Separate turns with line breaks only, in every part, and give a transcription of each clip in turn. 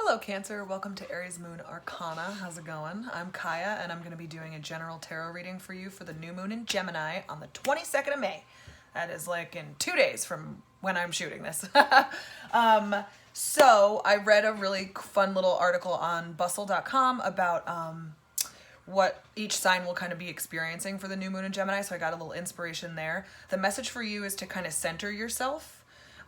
Hello Cancer, welcome to Aries Moon Arcana. How's it going? I'm Kaya and I'm going to be doing a general tarot reading for you for the new moon in Gemini on the 22nd of May. That is like in 2 days from when I'm shooting this. So I read a really fun little article on bustle.com about what each sign will kind of be experiencing for the new moon in Gemini, so I got a little inspiration there. The message for you is to kind of center yourself.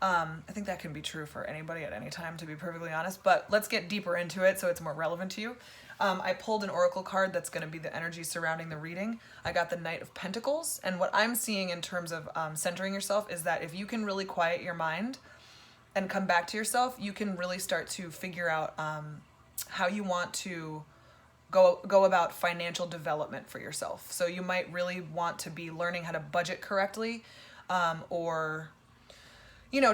I think that can be true for anybody at any time, to be perfectly honest, but let's get deeper into it so it's more relevant to you. I pulled an oracle card that's going to be the energy surrounding the reading. I got the Knight of Pentacles, and what I'm seeing in terms of centering yourself is that if you can really quiet your mind and come back to yourself, you can really start to figure out how you want to go about financial development for yourself. So you might really want to be learning how to budget correctly, or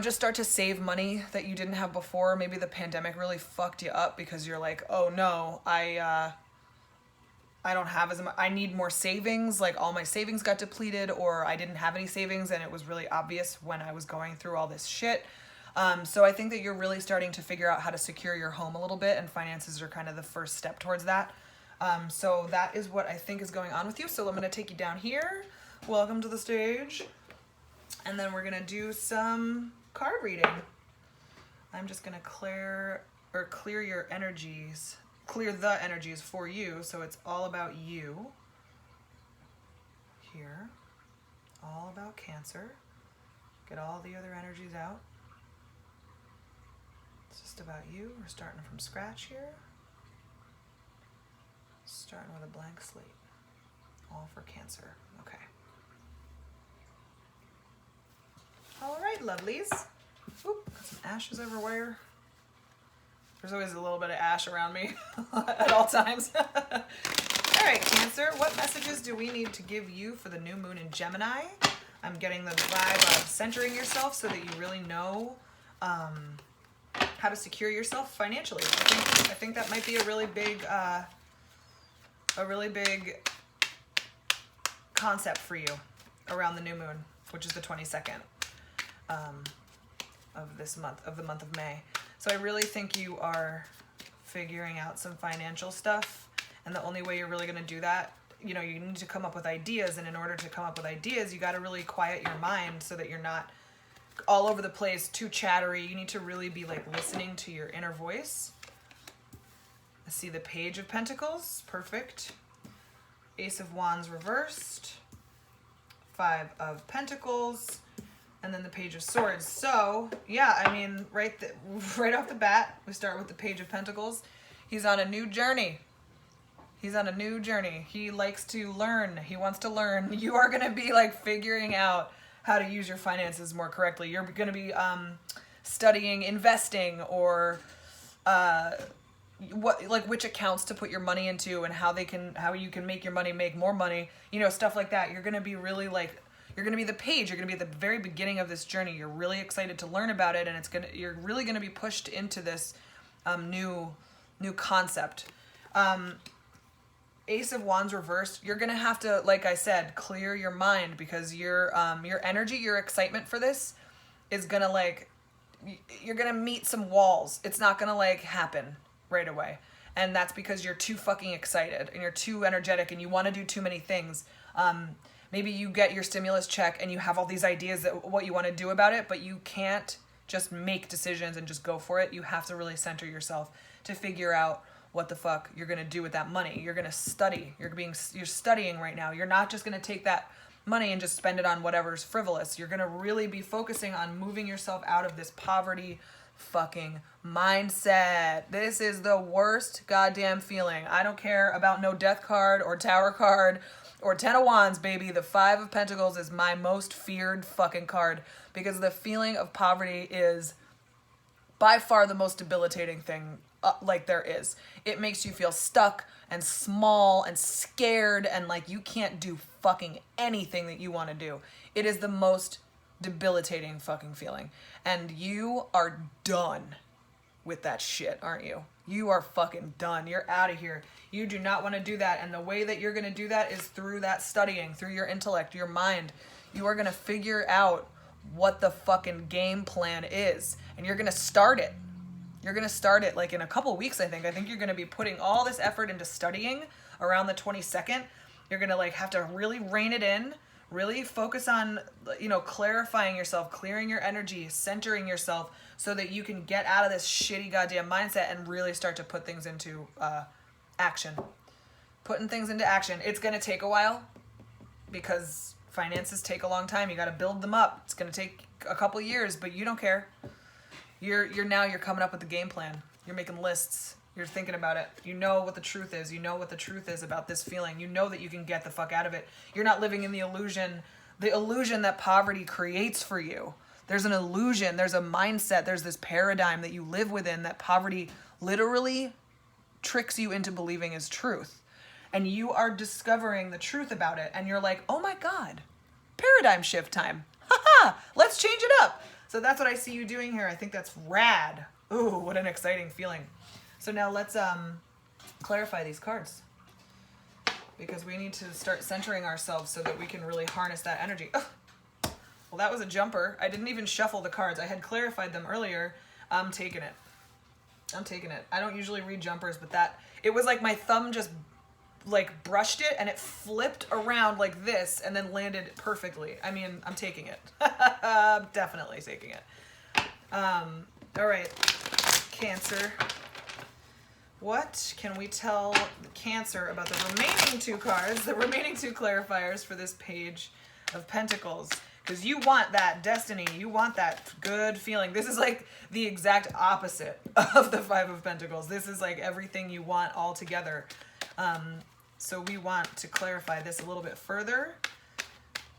just start to save money that you didn't have before. Maybe the pandemic really fucked you up because you're like, oh no, I don't have as much, I need more savings. Like all my savings got depleted, or I didn't have any savings and it was really obvious when I was going through all this shit. So I think that you're really starting to figure out how to secure your home a little bit, and finances are kind of the first step towards that. So that is what I think is going on with you. So I'm going to take you down here. Welcome to the stage. And then we're going to do some card reading. I'm just going to clear your energies, clear the energies for you. So it's all about you here, all about Cancer. Get all the other energies out. It's just about you. We're starting from scratch here. Starting with a blank slate. All for Cancer. Okay. All right, lovelies. Oop, got some ashes everywhere. There's always a little bit of ash around me at all times. All right, Cancer, what messages do we need to give you for the new moon in Gemini? I'm getting the vibe of centering yourself so that you really know how to secure yourself financially. I think that might be a really big concept for you around the new moon, which is the 22nd. Of this month, of the month of May. So I really think you are figuring out some financial stuff, and the only way you're really going to do that, you need to come up with ideas, and in order to come up with ideas, you got to really quiet your mind so that you're not all over the place, too chattery. You need to really be like listening to your inner voice. I see the Page of Pentacles, perfect. Ace of Wands reversed. 5 of Pentacles. And then the Page of Swords. So, yeah, I mean, right off the bat, we start with the Page of Pentacles. He's on a new journey. He's on a new journey. He likes to learn. He wants to learn. You are going to be, like, figuring out how to use your finances more correctly. You're going to be studying investing, or which accounts to put your money into, and how you can make your money make more money. Stuff like that. You're going to be really, like, you're going to be the page. You're going to be at the very beginning of this journey. You're really excited to learn about it, and you're really going to be pushed into this new concept. Ace of Wands reversed. You're going to have to, like I said, clear your mind, because your energy, your excitement for this is going to, you're going to meet some walls. It's not going to, happen right away. And that's because you're too fucking excited, and you're too energetic, and you want to do too many things. Maybe you get your stimulus check and you have all these ideas that what you want to do about it, but you can't just make decisions and just go for it. You have to really center yourself to figure out what the fuck you're going to do with that money. You're going to study. You're studying right now. You're not just going to take that money and just spend it on whatever's frivolous. You're going to really be focusing on moving yourself out of this poverty fucking mindset. This is the worst goddamn feeling. I don't care about no death card or tower card or 10 of Wands, baby. The 5 of Pentacles is my most feared fucking card, because the feeling of poverty is by far the most debilitating thing there is. It makes you feel stuck and small and scared, and like you can't do fucking anything that you want to do. It is the most debilitating fucking feeling. And you are done with that shit, aren't you? You are fucking done. You're out of here. You do not want to do that. And the way that you're going to do that is through that studying, through your intellect, your mind. You are going to figure out what the fucking game plan is. And you're going to start it. You're going to start it like in a couple weeks, I think. I think you're going to be putting all this effort into studying around the 22nd. You're going to like have to really rein it in, really focus on, you know, clarifying yourself, clearing your energy, centering yourself so that you can get out of this shitty goddamn mindset and really start to put things into action. Putting things into action. It's going to take a while because finances take a long time. You got to build them up. It's going to take a couple years, but you don't care. You're coming up with the game plan. You're making lists. You're thinking about it. You know what the truth is. You know what the truth is about this feeling. You know that you can get the fuck out of it. You're not living in the illusion that poverty creates for you. There's an illusion. There's a mindset. There's this paradigm that you live within that poverty literally tricks you into believing is truth. And you are discovering the truth about it. And you're like, oh my God, paradigm shift time. Ha! Let's change it up. So that's what I see you doing here. I think that's rad. Ooh, what an exciting feeling. So now let's clarify these cards, because we need to start centering ourselves so that we can really harness that energy. Oh, well, that was a jumper. I didn't even shuffle the cards. I had clarified them earlier. I'm taking it. I don't usually read jumpers, but it was like my thumb just like brushed it and it flipped around like this and then landed perfectly. I mean, I'm taking it. I'm definitely taking it. All right, Cancer. What can we tell Cancer about the remaining two cards, the remaining two clarifiers for this Page of Pentacles? Because you want that destiny. You want that good feeling. This is like the exact opposite of the Five of Pentacles. This is like everything you want all together. So we want to clarify this a little bit further,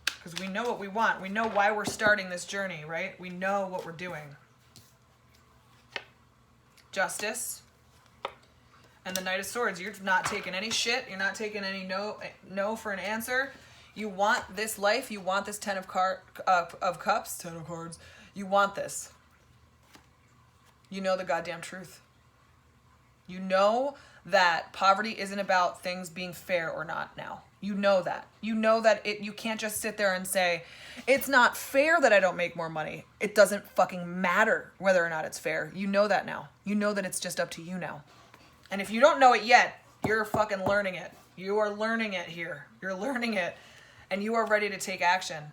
because we know what we want. We know why we're starting this journey, right? We know what we're doing. Justice. And the Knight of Swords. You're not taking any shit. You're not taking any no for an answer. You want this life. You want this Ten of Cups. Ten of Cards. You want this. You know the goddamn truth. You know that poverty isn't about things being fair or not now. You know that. You know that you can't just sit there and say, it's not fair that I don't make more money. It doesn't fucking matter whether or not it's fair. You know that now. You know that it's just up to you now. And if you don't know it yet, you're fucking learning it. You are learning it here. You're learning it. And you are ready to take action.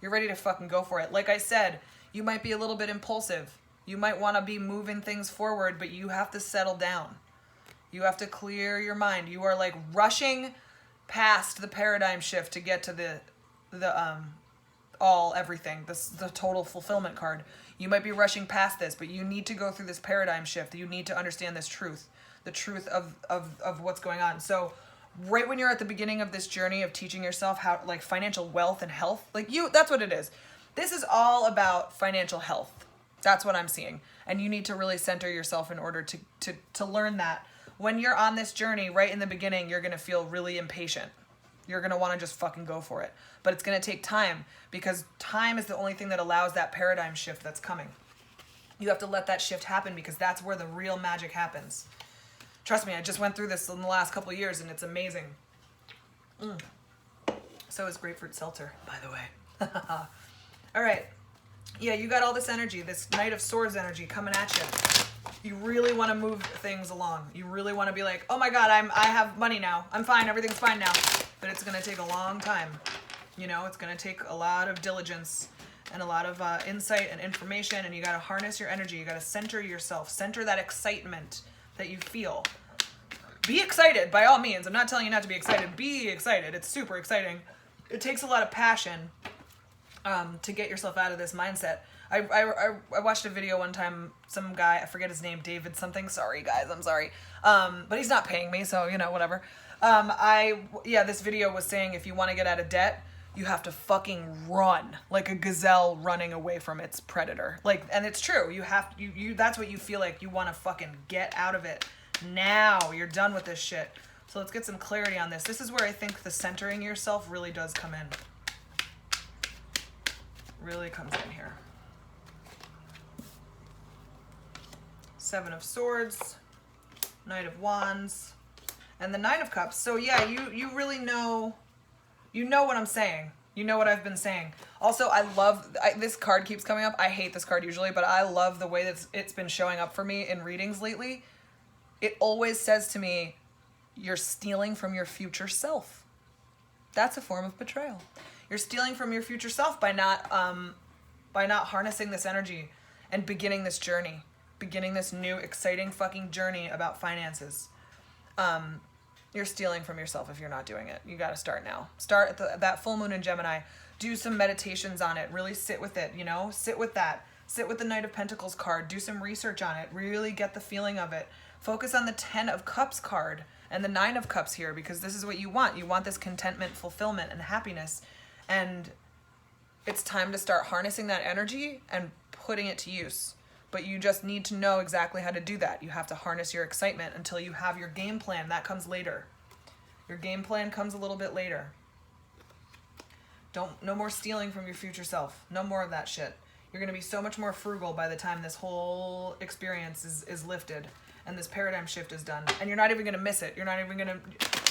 You're ready to fucking go for it. Like I said, you might be a little bit impulsive. You might want to be moving things forward, but you have to settle down. You have to clear your mind. You are like rushing past the paradigm shift to get to the everything, the total fulfillment card. You might be rushing past this, but you need to go through this paradigm shift. You need to understand this truth, the truth of what's going on. So right when you're at the beginning of this journey of teaching yourself how, like, financial wealth and health, like that's what it is. This is all about financial health. That's what I'm seeing. And you need to really center yourself in order to learn that. When you're on this journey, right in the beginning, you're going to feel really impatient. You're going to want to just fucking go for it. But it's going to take time, because time is the only thing that allows that paradigm shift that's coming. You have to let that shift happen, because that's where the real magic happens. Trust me, I just went through this in the last couple of years, and it's amazing. So is grapefruit seltzer, by the way. All right. Yeah, you got all this energy, this Knight of Swords energy coming at you. You really want to move things along. You really want to be like, oh my God, I have money now. I'm fine. Everything's fine now. But it's going to take a long time. You know, it's going to take a lot of diligence and a lot of insight and information. And you got to harness your energy. You got to center yourself. Center that excitement that you feel. Be excited, by all means. I'm not telling you not to be excited. Be excited. It's super exciting. It takes a lot of passion to get yourself out of this mindset. I watched a video one time, some guy, I forget his name, David something, sorry guys, I'm sorry, but he's not paying me, so, you know, whatever. This video was saying if you want to get out of debt, you have to fucking run, like a gazelle running away from its predator. Like, and it's true, that's what you feel like. You want to fucking get out of it now. You're done with this shit. So let's get some clarity on this. This is where I think the centering yourself really does come in. Really comes in here. Seven of Swords, Knight of Wands, and the Nine of Cups. So yeah, you really know, you know what I'm saying. You know what I've been saying. Also, I love, this card keeps coming up. I hate this card usually, but I love the way that it's been showing up for me in readings lately. It always says to me, you're stealing from your future self. That's a form of betrayal. You're stealing from your future self by not harnessing this energy and beginning this journey, beginning this new exciting fucking journey about finances. You're stealing from yourself if you're not doing it. You got to start now. Start at that full moon in Gemini. Do some meditations on it. Really sit with it, you know? Sit with that. Sit with the Knight of Pentacles card. Do some research on it. Really get the feeling of it. Focus on the 10 of Cups card and the 9 of Cups here, because this is what you want. You want this contentment, fulfillment, and happiness. And it's time to start harnessing that energy and putting it to use. But you just need to know exactly how to do that. You have to harness your excitement until you have your game plan. That comes later. Your game plan comes a little bit later. No more stealing from your future self. No more of that shit. You're going to be so much more frugal by the time this whole experience is lifted and this paradigm shift is done. And you're not even going to miss it. You're not even going to...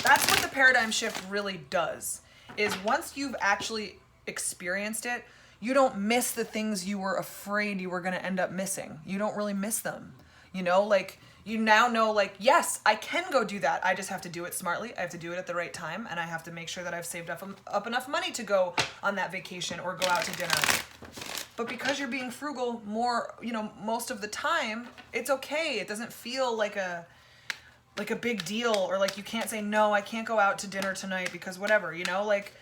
That's what the paradigm shift really does, is once you've actually experienced it, you don't miss the things you were afraid you were going to end up missing. You don't really miss them. You know, like, you now know, like, yes, I can go do that. I just have to do it smartly. I have to do it at the right time. And I have to make sure that I've saved up enough money to go on that vacation or go out to dinner. But because you're being frugal more, you know, most of the time, it's okay. It doesn't feel like a big deal, or like you can't say, no, I can't go out to dinner tonight because whatever, you know, like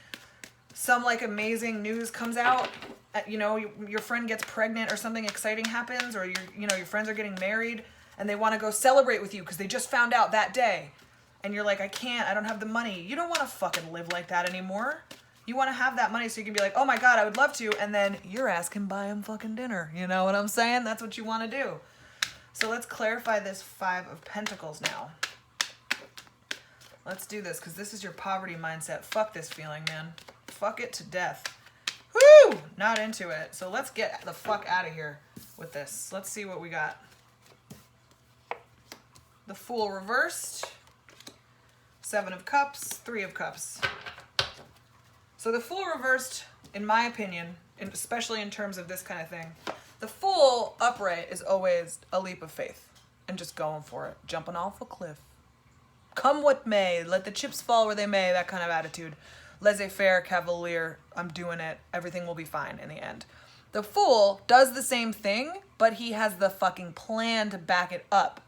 some like amazing news comes out, you know, your friend gets pregnant or something exciting happens, or your friends are getting married and they want to go celebrate with you because they just found out that day. And you're like, I can't, I don't have the money. You don't want to fucking live like that anymore. You want to have that money so you can be like, oh my God, I would love to. And then your ass can buy him fucking dinner. You know what I'm saying? That's what you want to do. So let's clarify this 5 of Pentacles now. Let's do this, because this is your poverty mindset. Fuck this feeling, man. Fuck it to death. Woo! Not into it. So let's get the fuck out of here with this. Let's see what we got. The Fool reversed. 7 of Cups. 3 of Cups. So the Fool reversed, in my opinion, especially in terms of this kind of thing, the Fool upright is always a leap of faith and just going for it, jumping off a cliff. Come what may, let the chips fall where they may, that kind of attitude. Laissez-faire, cavalier, I'm doing it, everything will be fine in the end. The Fool does the same thing, but he has the fucking plan to back it up.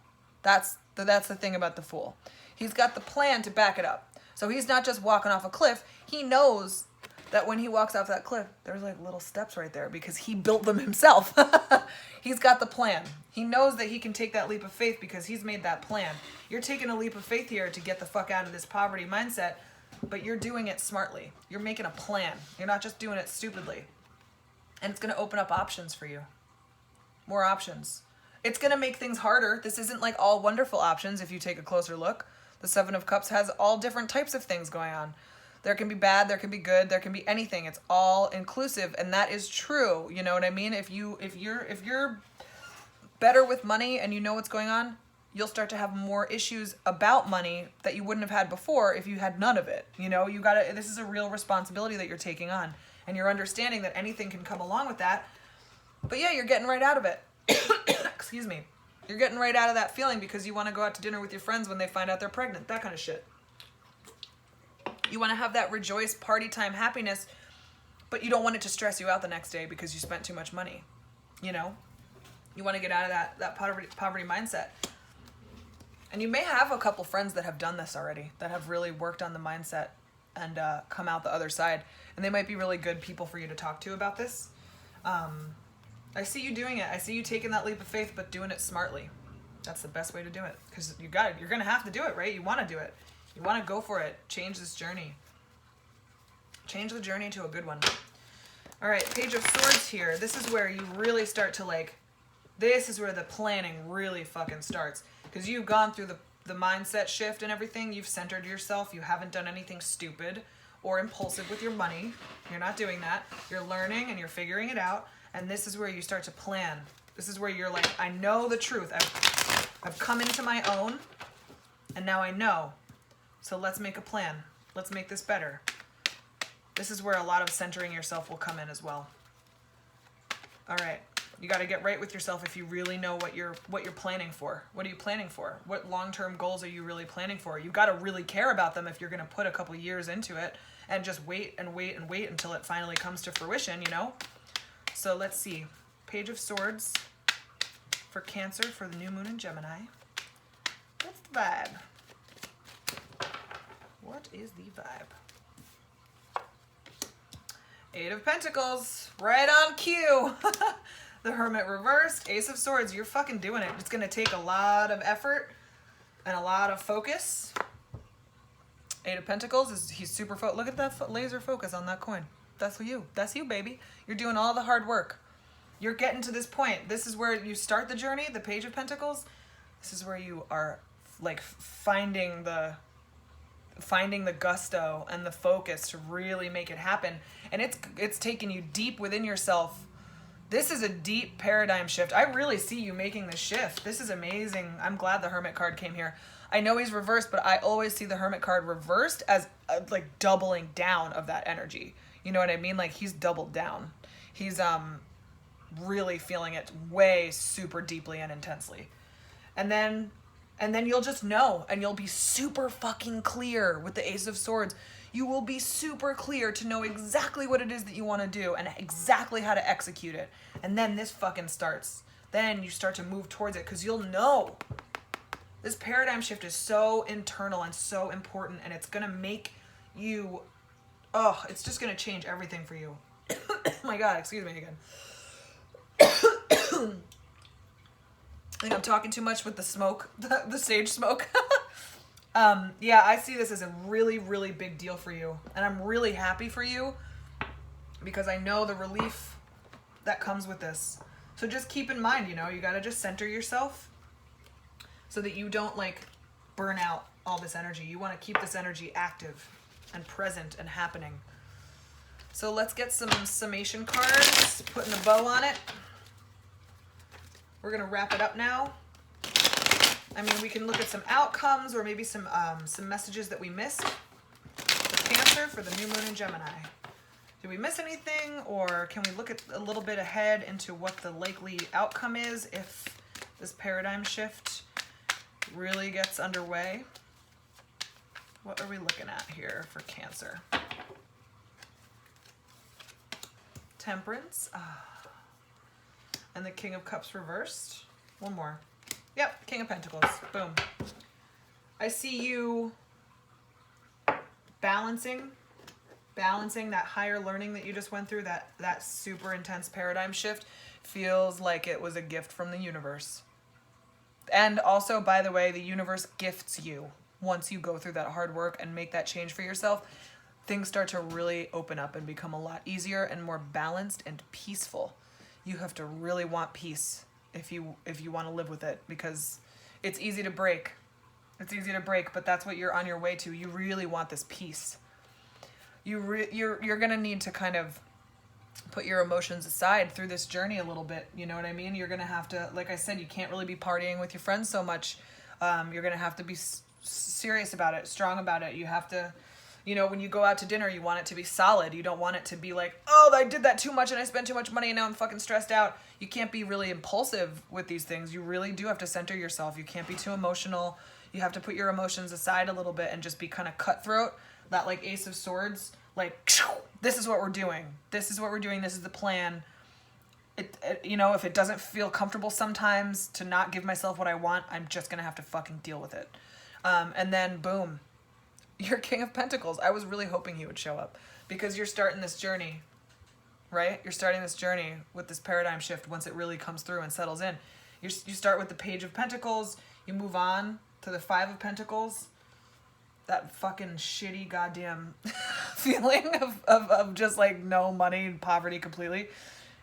That's the thing about the Fool. He's got the plan to back it up. So he's not just walking off a cliff. He knows that when he walks off that cliff, there's like little steps right there because he built them himself. He's got the plan. He knows that he can take that leap of faith because he's made that plan. You're taking a leap of faith here to get the fuck out of this poverty mindset, but you're doing it smartly. You're making a plan. You're not just doing it stupidly. And it's going to open up options for you. More options. It's going to make things harder. This isn't like all wonderful options if you take a closer look. The 7 of Cups has all different types of things going on. There can be bad, there can be good, there can be anything. It's all inclusive, and that is true. You know what I mean? If you're better with money and you know what's going on, you'll start to have more issues about money that you wouldn't have had before if you had none of it. You know, this is a real responsibility that you're taking on, and you're understanding that anything can come along with that. But yeah, you're getting right out of it. Excuse me. You're getting right out of that feeling because you want to go out to dinner with your friends when they find out they're pregnant. That kind of shit. You want to have that rejoice, party time happiness, but you don't want it to stress you out the next day because you spent too much money. You know? You want to get out of that poverty mindset. And you may have a couple friends that have done this already, that have really worked on the mindset and come out the other side. And they might be really good people for you to talk to about this. I see you doing it. I see you taking that leap of faith, but doing it smartly. That's the best way to do it. Because you're going to have to do it, right? You want to do it. You want to go for it. Change this journey. Change the journey to a good one. All right, Page of Swords here. This is where you really start to this is where the planning really fucking starts. Because you've gone through the mindset shift and everything. You've centered yourself. You haven't done anything stupid or impulsive with your money. You're not doing that. You're learning and you're figuring it out. And this is where you start to plan. This is where you're like, I know the truth. I've come into my own, and now I know. So let's make a plan. Let's make this better. This is where a lot of centering yourself will come in as well. All right. You got to get right with yourself if you really know what you're planning for. What are you planning for? What long-term goals are you really planning for? You got to really care about them if you're going to put a couple years into it and just wait and wait and wait until it finally comes to fruition, you know? So let's see. Page of Swords for Cancer for the new moon in Gemini. What's the vibe? What is the vibe? Eight of Pentacles, right on cue. The Hermit reversed, Ace of Swords. You're fucking doing it. It's going to take a lot of effort and a lot of focus. Eight of Pentacles, he's super look at that laser focus on that coin. That's you. That's you, baby. You're doing all the hard work. You're getting to this point. This is where you start the journey, the Page of Pentacles. This is where you are like finding the gusto and the focus to really make it happen. And it's taking you deep within yourself. This is a deep paradigm shift. I really see you making this shift. This is amazing. I'm glad the Hermit card came here. I know he's reversed, but I always see the Hermit card reversed as like doubling down of that energy. You know what I mean? Like he's doubled down. He's really feeling it way super deeply and intensely. And then you'll just know, and you'll be super fucking clear with the Ace of Swords. You will be super clear to know exactly what it is that you want to do and exactly how to execute it. And then this fucking starts. Then you start to move towards it because you'll know. This paradigm shift is so internal and so important, and it's going to make you, it's just going to change everything for you. Oh my God, excuse me again. I think I'm talking too much with the smoke, the sage smoke. Yeah, I see this as a really, really big deal for you. And I'm really happy for you because I know the relief that comes with this. So just keep in mind, you got to just center yourself so that you don't like burn out all this energy. You want to keep this energy active and present and happening. So let's get some summation cards, putting a bow on it. We're going to wrap it up now. I mean, we can look at some outcomes or maybe some messages that we missed for Cancer for the new moon in Gemini. Did we miss anything, or can we look at a little bit ahead into what the likely outcome is if this paradigm shift really gets underway? What are we looking at here for Cancer? Temperance. And the King of Cups reversed. One more. Yep, King of Pentacles. Boom. I see you balancing that higher learning that you just went through, that super intense paradigm shift. Feels like it was a gift from the universe. And also, by the way, the universe gifts you. Once you go through that hard work and make that change for yourself, things start to really open up and become a lot easier and more balanced and peaceful. You have to really want peace if you want to live with it, because it's easy to break. It's easy to break, but that's what you're on your way to. You really want this peace. You're going to need to kind of put your emotions aside through this journey a little bit. You know what I mean? You're going to have to, like I said, you can't really be partying with your friends so much. You're going to have to be serious about it, strong about it. You have to, when you go out to dinner, you want it to be solid. You don't want it to be like, oh, I did that too much and I spent too much money and now I'm fucking stressed out. You can't be really impulsive with these things. You really do have to center yourself. You can't be too emotional. You have to put your emotions aside a little bit and just be kind of cutthroat. That like Ace of Swords, like, this is what we're doing. This is what we're doing. This is the plan. If it doesn't feel comfortable sometimes to not give myself what I want, I'm just going to have to fucking deal with it. And then boom, you're King of Pentacles. I was really hoping he would show up because you're starting this journey, right? You're starting this journey with this paradigm shift once it really comes through and settles in. You start with the Page of Pentacles. You move on to the Five of Pentacles. That fucking shitty goddamn feeling of just like no money and poverty completely.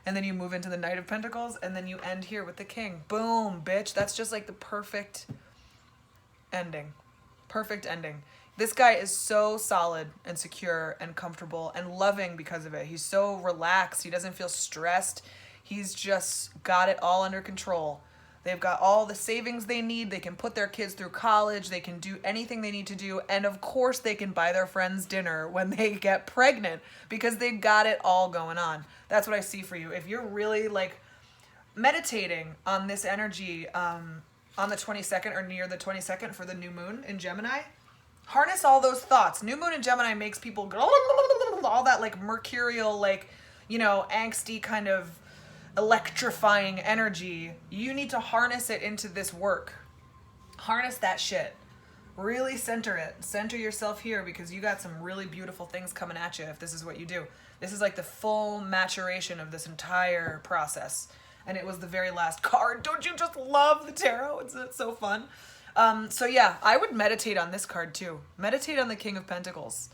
And then you move into the Knight of Pentacles and then you end here with the King. Boom, bitch. That's just like the perfect ending. Perfect ending. This guy is so solid and secure and comfortable and loving because of it. He's so relaxed. He doesn't feel stressed. He's just got it all under control. They've got all the savings they need. They can put their kids through college. They can do anything they need to do. And of course, they can buy their friends dinner when they get pregnant because they've got it all going on. That's what I see for you. If you're really like meditating on this energy on the 22nd or near the 22nd for the new moon in Gemini, harness all those thoughts. New moon in Gemini makes people go all that like mercurial, like, you know, angsty kind of electrifying energy. You need to harness it into this work. Harness that shit. Really center it. Center yourself here because you got some really beautiful things coming at you if this is what you do. This is like the full maturation of this entire process. And it was the very last card. Don't you just love the tarot? It's so fun. So yeah, I would meditate on this card too. Meditate on the King of Pentacles.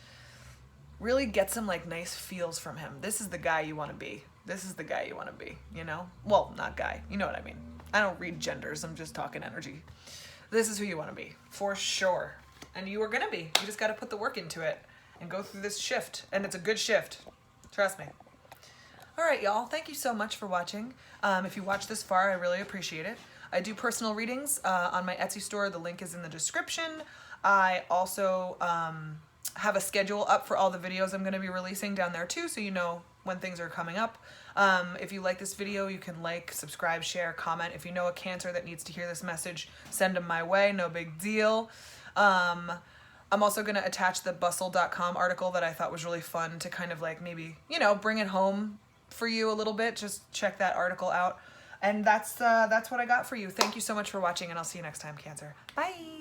Really get some like nice feels from him. This is the guy you want to be. This is the guy you want to be, you know? Well, not guy. You know what I mean. I don't read genders. I'm just talking energy. This is who you want to be, for sure. And you are going to be. You just got to put the work into it and go through this shift. And it's a good shift. Trust me. All right, y'all. Thank you so much for watching. If you watched this far, I really appreciate it. I do personal readings on my Etsy store. The link is in the description. I also have a schedule up for all the videos I'm going to be releasing down there too, so you know when things are coming up. If you like this video, you can like, subscribe, share, comment. If you know a Cancer that needs to hear this message, send them my way. No big deal. I'm also going to attach the bustle.com article that I thought was really fun to kind of like maybe, you know, bring it home for you a little bit. Just check that article out. And that's what I got for you. Thank you so much for watching, and I'll see you next time, Cancer. Bye.